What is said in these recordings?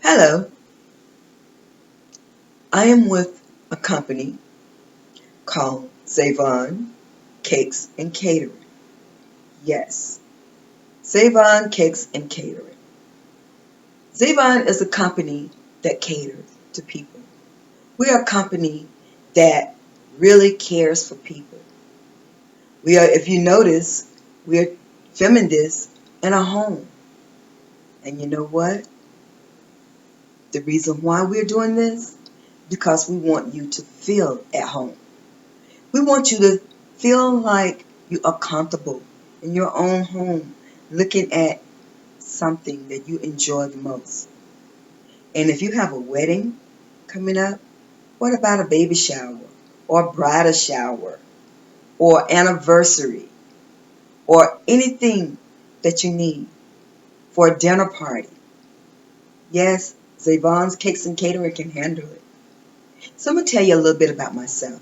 Hello, I am with a company called Zayvon Cakes and Catering. Yes, Zayvon Cakes and Catering. Zayvon is a company that caters to people. We are a company that really cares for people. We are, if you notice, we are filming this in a home. And you know what? The reason why we're doing this? Because we want you to feel at home. We want you to feel like you are comfortable in your own home looking at something that you enjoy the most. And if you have a wedding coming up, what about a baby shower or bridal shower or anniversary or anything that you need for a dinner party? Yes, Zayvon's Cakes and Catering can handle it. So I'm going to tell you a little bit about myself.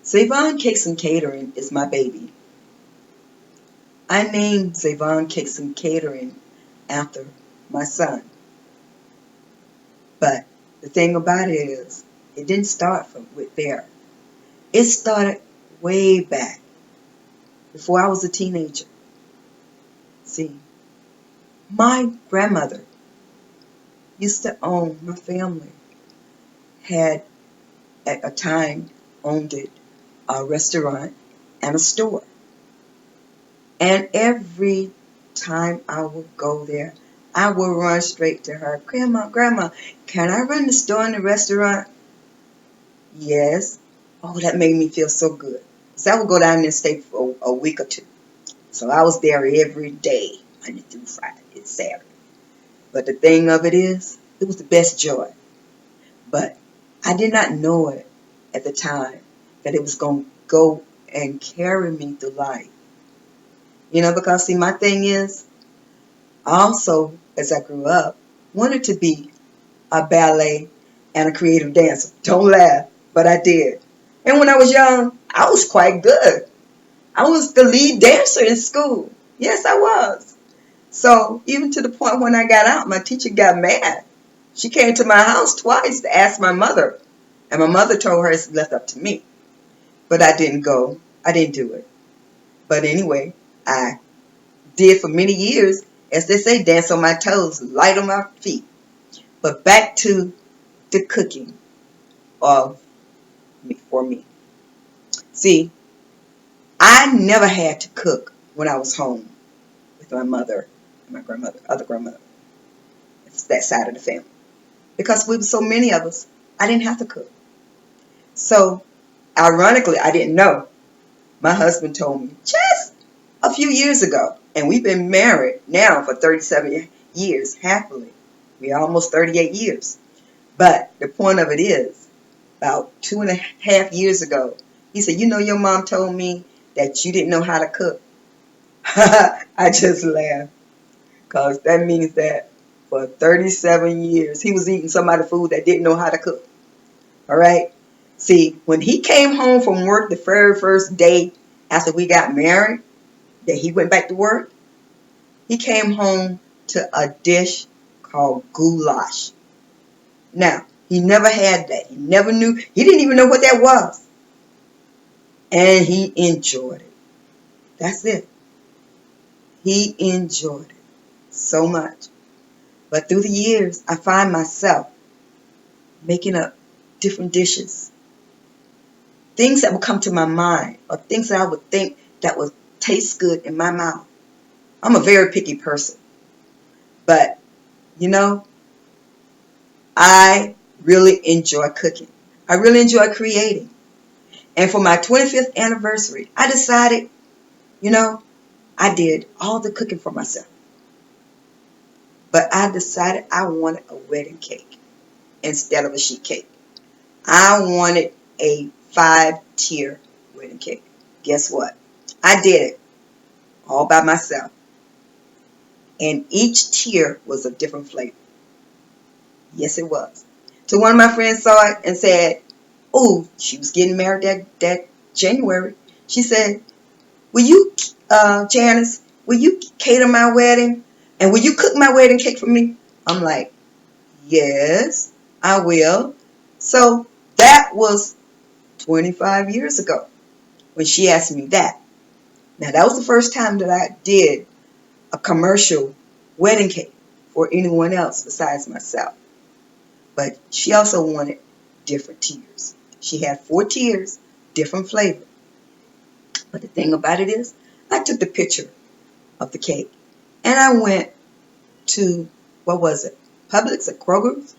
Zayvon Cakes and Catering is my baby. I named Zayvon Cakes and Catering after my son. But the thing about it is, it didn't start with there. It started way back before I was a teenager. See, my grandmother used to own, my family had at a time owned it, a restaurant and a store. And every time I would go there, I would run straight to her. Grandma, can I run the store and the restaurant? Yes. Oh, that made me feel so good. So I would go down there and stay for a week or two. So I was there every day, Monday through Friday and Saturday. But the thing of it is, it was the best joy. But I did not know it at the time that it was going to go and carry me through life. Because see, my thing is, also, as I grew up, wanted to be a ballet and a creative dancer. Don't laugh, but I did. And when I was young, I was quite good. I was the lead dancer in school. Yes, I was. So even to the point when I got out, my teacher got mad. She came to my house twice to ask my mother. And my mother told her it's left up to me. But I didn't go. I didn't do it. But anyway, I did for many years, as they say, dance on my toes, light on my feet. But back to the cooking of for me. See, I never had to cook when I was home with my mother and my grandmother, other grandmother. It's that side of the family. Because we were so many of us, I didn't have to cook. So, ironically, I didn't know. My husband told me just a few years ago, and we've been married now for 37 years, happily. We're almost 38 years. But the point of it is, about 2.5 years ago, he said, your mom told me that you didn't know how to cook. I just laughed because that means that for 37 years, he was eating somebody's food that didn't know how to cook. All right? See, when he came home from work the very first day after we got married, that he went back to work, he came home to a dish called goulash. Now, he never had that. He never knew. He didn't even know what that was. And he enjoyed it. That's it. He enjoyed it so much. But through the years, I find myself making up different dishes. Things that would come to my mind or things that I would think that would taste good in my mouth. I'm a very picky person. But, you know, I really enjoy cooking. I really enjoy creating. And for my 25th anniversary, I decided, I did all the cooking for myself. But I decided I wanted a wedding cake instead of a sheet cake. I wanted a 5-tier wedding cake. Guess what? I did it all by myself. And each tier was a different flavor. Yes, it was. So one of my friends saw it and said, oh, she was getting married that January. She said, will you, Janice, will you cater my wedding? And will you cook my wedding cake for me? I'm like, yes, I will. So that was 25 years ago when she asked me that. Now, that was the first time that I did a commercial wedding cake for anyone else besides myself. But she also wanted different tiers. She had 4 tiers, different flavor. But the thing about it is, I took the picture of the cake and I went to, what was it, Publix or Kroger's?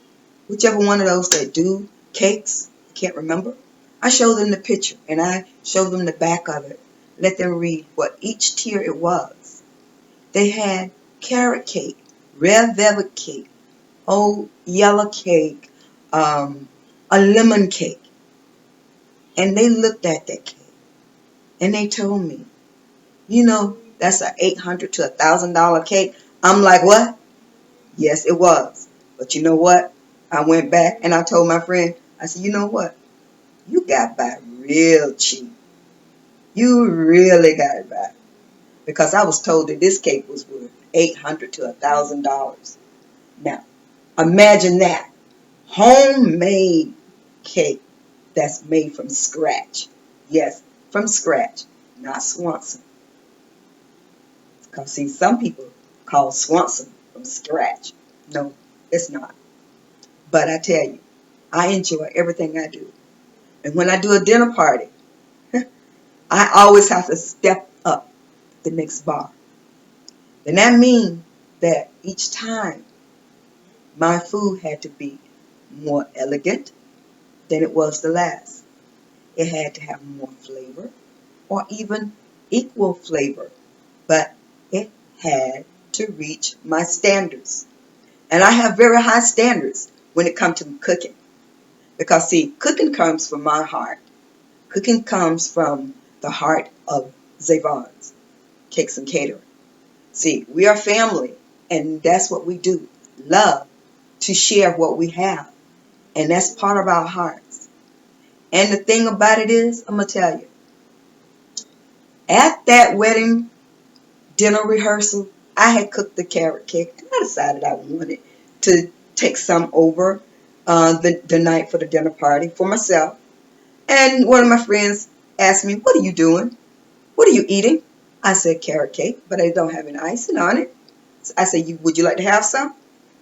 Whichever one of those that do cakes, I can't remember. I showed them the picture and I showed them the back of it. Let them read what each tier it was. They had carrot cake, red velvet cake, old yellow cake, a lemon cake. And they looked at that cake and they told me, that's a $800 to $1,000 cake. I'm like, what? Yes, it was. But you know what? I went back and I told my friend, I said, you know what? You got by real cheap. You really got it by. Because I was told that this cake was worth $800 to $1,000. Now, imagine that. Homemade cake that's made from scratch. Yes, from scratch, not Swanson. Because, see, some people call Swanson from scratch. No, it's not. But I tell you, I enjoy everything I do. And when I do a dinner party, I always have to step up the next bar. And that means that each time my food had to be more elegant than it was the last. It had to have more flavor or even equal flavor, but it had to reach my standards. And I have very high standards when it comes to cooking. Because, see, cooking comes from my heart. Cooking comes from the heart of Zayvon's Cakes and Catering. See, we are family, and that's what we do. Love to share what we have, and that's part of our hearts. And the thing about it is, I'm going to tell you, at that wedding dinner rehearsal, I had cooked the carrot cake, and I decided I wanted to take some over the night for the dinner party for myself. And one of my friends asked me, what are you doing? What are you eating? I said, carrot cake, but I don't have any icing on it. I said, would you like to have some?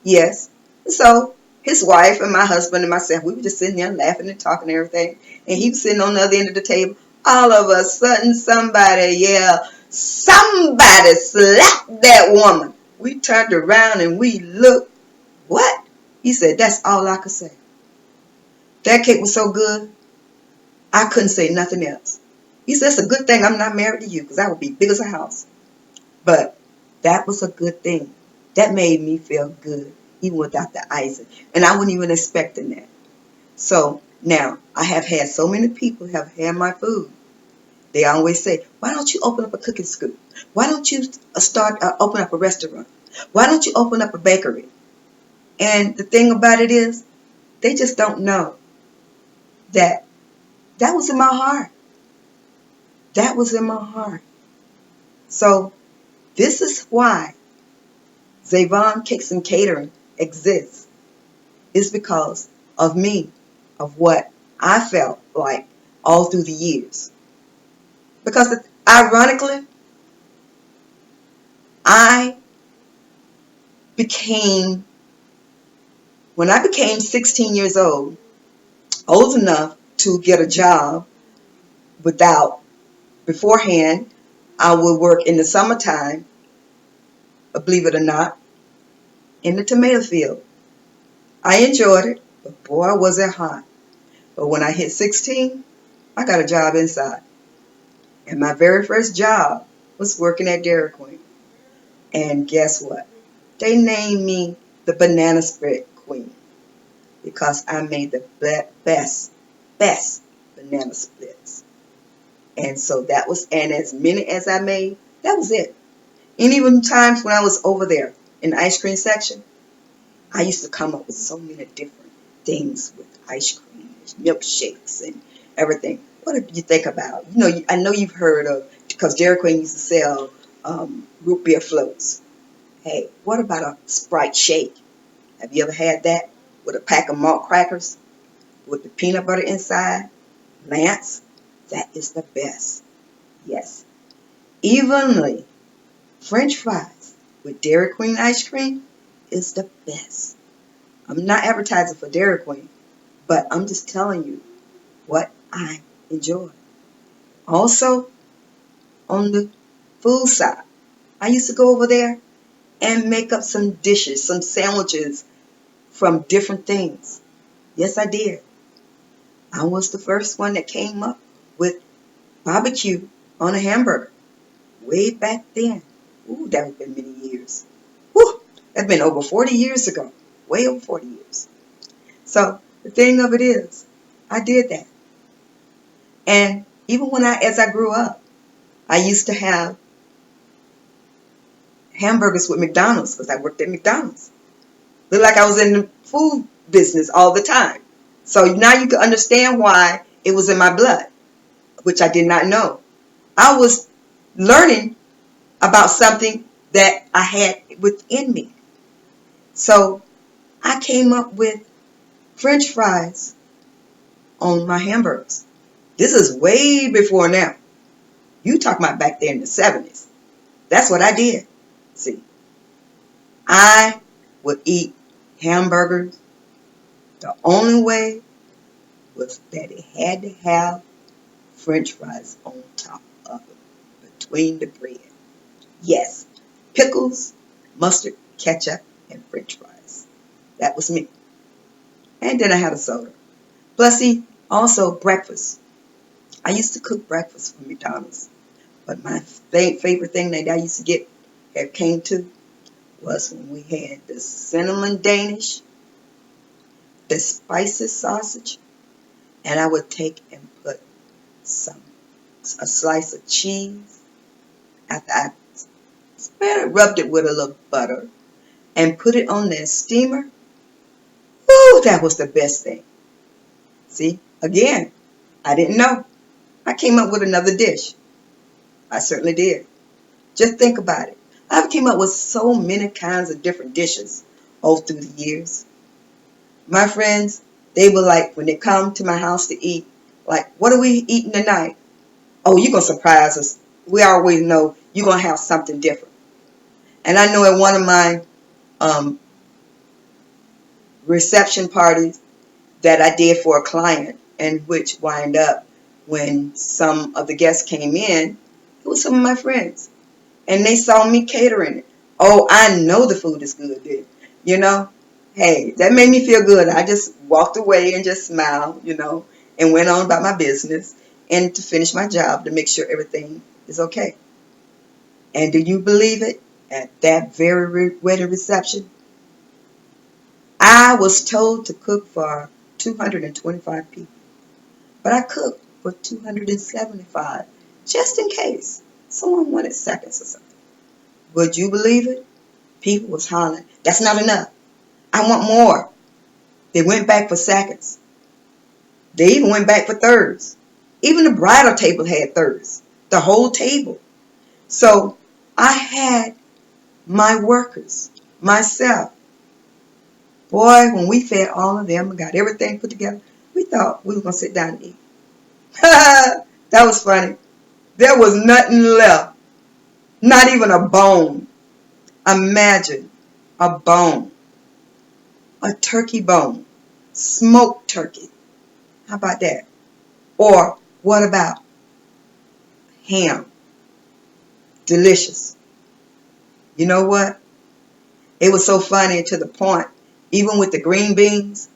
Yes. So his wife and my husband and myself, we were just sitting there laughing and talking and everything. And he was sitting on the other end of the table. All of a sudden, somebody yelled, somebody slapped that woman. We turned around and we looked. What? He said, that's all I could say. That cake was so good, I couldn't say nothing else. He said, it's a good thing I'm not married to you because I would be big as a house. But that was a good thing. That made me feel good, even without the icing. And I wasn't even expecting that. So now I have had so many people have had my food. They always say, why don't you open up a cooking school? Why don't you open up a restaurant? Why don't you open up a bakery? And the thing about it is, they just don't know that that was in my heart. That was in my heart. So this is why Zayvon Cakes and Catering exists. It's because of me, of what I felt like all through the years. Because ironically, I became, when I became 16 years old enough to get a job without, beforehand, I would work in the summertime, believe it or not, in the tomato field. I enjoyed it, but boy, was it hot. But when I hit 16, I got a job inside. And my very first job was working at Dairy Queen. And guess what? They named me the banana spread queen because I made the best banana splits. And so that was, and as many as I made, that was it. And even times when I was over there in the ice cream section, I used to come up with so many different things with ice cream, milkshakes, and everything. What did you think about? I know you've heard of, because Dairy Queen used to sell root beer floats. Hey, what about a Sprite shake? Have you ever had that with a pack of malt crackers with the peanut butter inside? Lance, that is the best. Yes. Evenly, French fries with Dairy Queen ice cream is the best. I'm not advertising for Dairy Queen, but I'm just telling you what I enjoy. Also, on the food side, I used to go over there and make up some dishes, some sandwiches from different things. Yes, I did. I was the first one that came up with barbecue on a hamburger way back then. Ooh, that has been many years. Woo, that's been over 40 years ago. Way over 40 years. So the thing of it is, I did that. And even as I grew up, I used to have hamburgers with McDonald's because I worked at McDonald's. Looked like I was in the food business all the time. So now you can understand why it was in my blood, which I did not know. I was learning about something that I had within me. So I came up with French fries on my hamburgers. This is way before now. You talking about back there in the 70s. That's what I did. See, I would eat hamburgers. The only way was that it had to have French fries on top of it, between the bread. Yes, pickles, mustard, ketchup, and French fries. That was me. And then I had a soda. Plus, see, also breakfast. I used to cook breakfast for McDonald's. But my favorite thing that I used to get that came to was when we had the cinnamon Danish, the spicy sausage, and I would take and put a slice of cheese after I rubbed it with a little butter and put it on that steamer. Ooh, that was the best thing. See, again, I didn't know. I came up with another dish. I certainly did. Just think about it. I've came up with so many kinds of different dishes all through the years. My friends, they were like, when they come to my house to eat, like, what are we eating tonight? Oh, you're going to surprise us. We always know you're going to have something different. And I know at one of my reception parties that I did for a client, and which wind up when some of the guests came in, it was some of my friends. And they saw me catering it. Oh, I know the food is good, dude. You know, hey, that made me feel good. I just walked away and just smiled, and went on about my business and to finish my job to make sure everything is okay. And do you believe it? At that very wedding reception, I was told to cook for 225 people. But I cooked for 275 just in case someone wanted seconds or something. Would you believe it? People was hollering, that's not enough. I want more. They went back for seconds. They even went back for thirds. Even the bridal table had thirds. The whole table. So I had my workers, myself. Boy, when we fed all of them and got everything put together, we thought we were going to sit down and eat. That was funny. There was nothing left. Not even a bone. Imagine a bone. A turkey bone. Smoked turkey. How about that? Or what about ham? Delicious. You know what? It was so funny to the point, even with the green beans,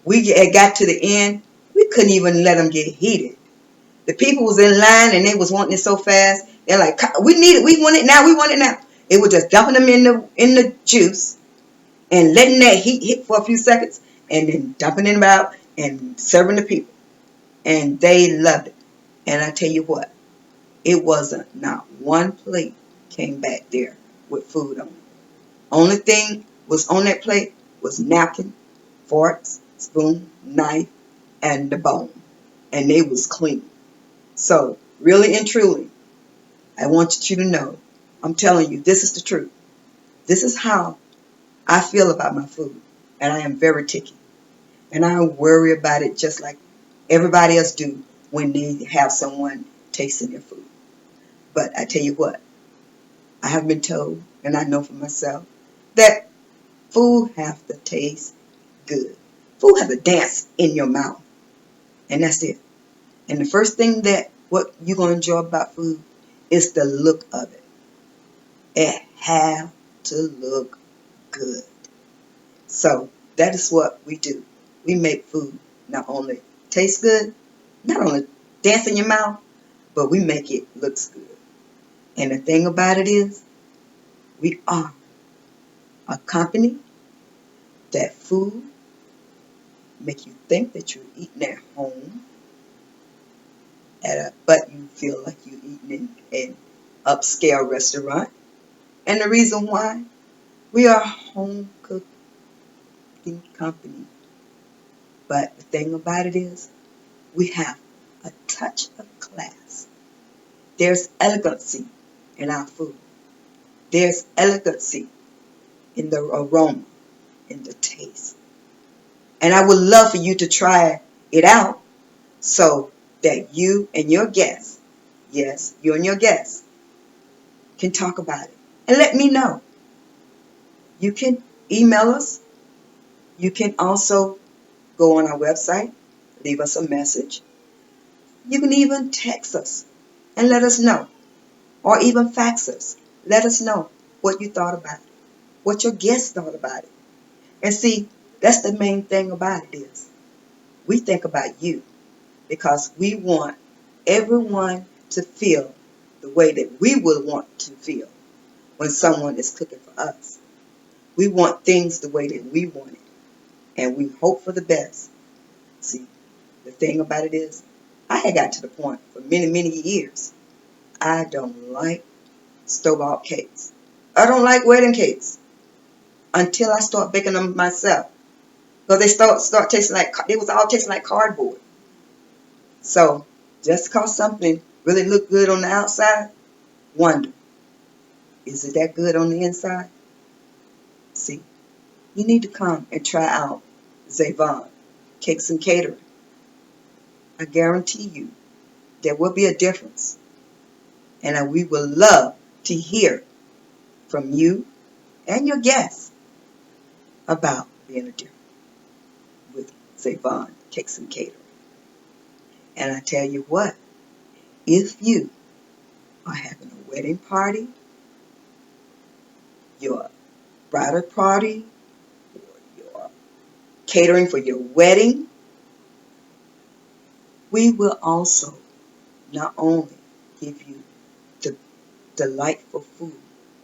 it got to the end, we couldn't even let them get heated. The people was in line and they was wanting it so fast. They're like, we need it, we want it now, we want it now. It was just dumping them in the juice and letting that heat hit for a few seconds and then dumping them out and serving the people. And they loved it. And I tell you what, it wasn't not one plate came back there with food on it. Only thing was on that plate was napkin, forks, spoon, knife, and the bone. And they was clean. So, really and truly, I want you to know, I'm telling you, this is the truth. This is how I feel about my food. and I am very picky. And I worry about it just like everybody else do when they have someone tasting their food. But I tell you what, I have been told, and I know for myself, that food have to taste good. Food have to dance in your mouth, and that's it. And the first thing that what you're gonna enjoy about food is the look of it. It have to look good. So that is what we do. We make food not only taste good, not only dance in your mouth, but we make it looks good. And the thing about it is, we are a company that food make you think that you're eating at home, but you feel like you're eating in an upscale restaurant. And the reason why, we are a home cooking company. But the thing about it is, we have a touch of class. There's elegancy in our food. There's elegancy in the aroma, in the taste. And I would love for you to try it out so that you and your guests, yes, you and your guests, can talk about it. And let me know. You can email us. You can also go on our website, leave us a message. You can even text us and let us know. Or even fax us. Let us know what you thought about it, what your guests thought about it. And see, that's the main thing about it is we think about you because we want everyone to feel the way that we would want to feel when someone is cooking for us. We want things the way that we want it, and we hope for the best. See, the thing about it is, I had got to the point for many, many years, I don't like store-bought cakes. I don't like wedding cakes until I start baking them myself. Because they start tasting like, they was all tasting like cardboard. So, just because something really look good on the outside, wonder, is it that good on the inside? See, you need to come and try out Zayvon Cakes and Catering. I guarantee you there will be a difference. And we will love to hear from you and your guests about being a difference with Zayvon Cakes and Catering. And I tell you what, if you are having a wedding party, your bridal party, or your catering for your wedding, we will also not only give you the delightful food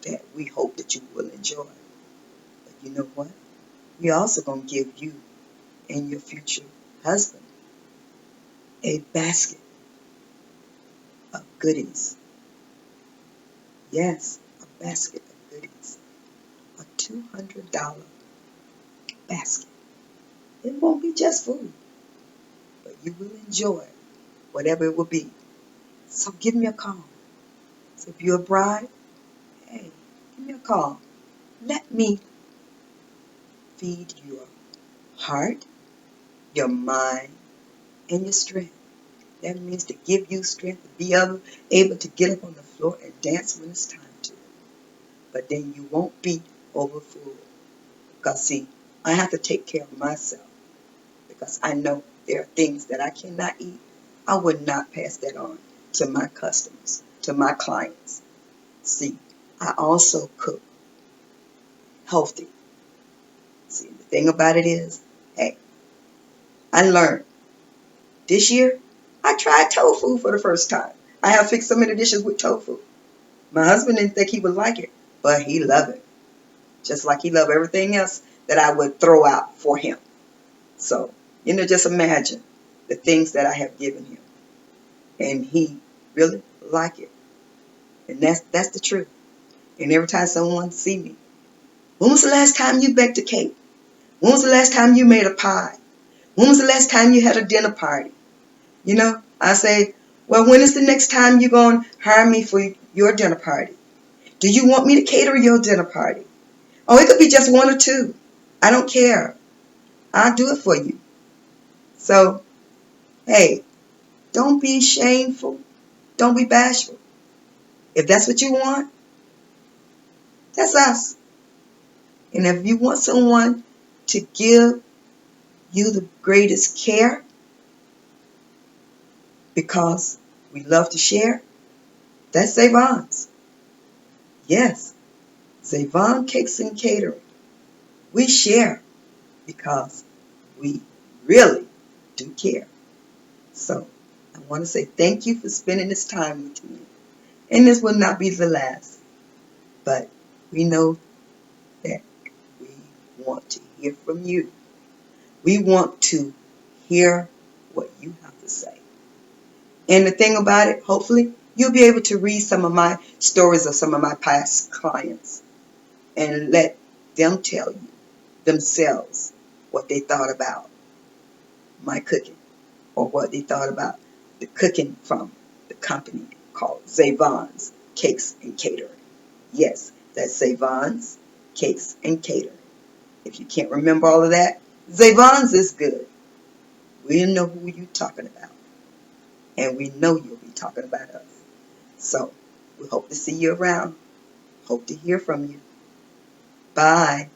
that we hope that you will enjoy, but you know what? We're also going to give you and your future husband a basket of goodies. Yes, a basket of goodies. A $200 basket. It won't be just food, but you will enjoy whatever it will be. So give me a call. So if you're a bride, hey, give me a call. Let me feed your heart, your mind, and your strength. That means to give you strength to be able to get up on the floor and dance when it's time to. But then you won't be overfull. Because see, I have to take care of myself. Because I know there are things that I cannot eat. I would not pass that on to my customers, to my clients. See, I also cook healthy. See, the thing about it is, hey, I learned this year, I tried tofu for the first time. I have fixed so many dishes with tofu. My husband didn't think he would like it, but he loved it. Just like he loved everything else that I would throw out for him. So, just imagine the things that I have given him. And he really liked it. And that's the truth. And every time someone see me, when was the last time you baked a cake? When was the last time you made a pie? When was the last time you had a dinner party? I say, well, when is the next time you're going to hire me for your dinner party? Do you want me to cater your dinner party? Oh, it could be just one or two. I don't care. I'll do it for you. So, hey, don't be shameful. Don't be bashful. If that's what you want, that's us. And if you want someone to give you the greatest care because we love to share, that's Zayvon's. Yes, Zayvon Cakes and Catering. We share because we really do care. So I want to say thank you for spending this time with me. And this will not be the last. But we know that we want to hear from you. We want to hear what you have to say. And the thing about it, hopefully, you'll be able to read some of my stories of some of my past clients and let them tell you themselves what they thought about my cooking or what they thought about the cooking from the company called Zayvon's Cakes and Catering. Yes, that's Zayvon's Cakes and Catering. If you can't remember all of that, Zayvon's is good. We know who you're talking about, and we know you'll be talking about us. So we hope to see you around. Hope to hear from you. Bye.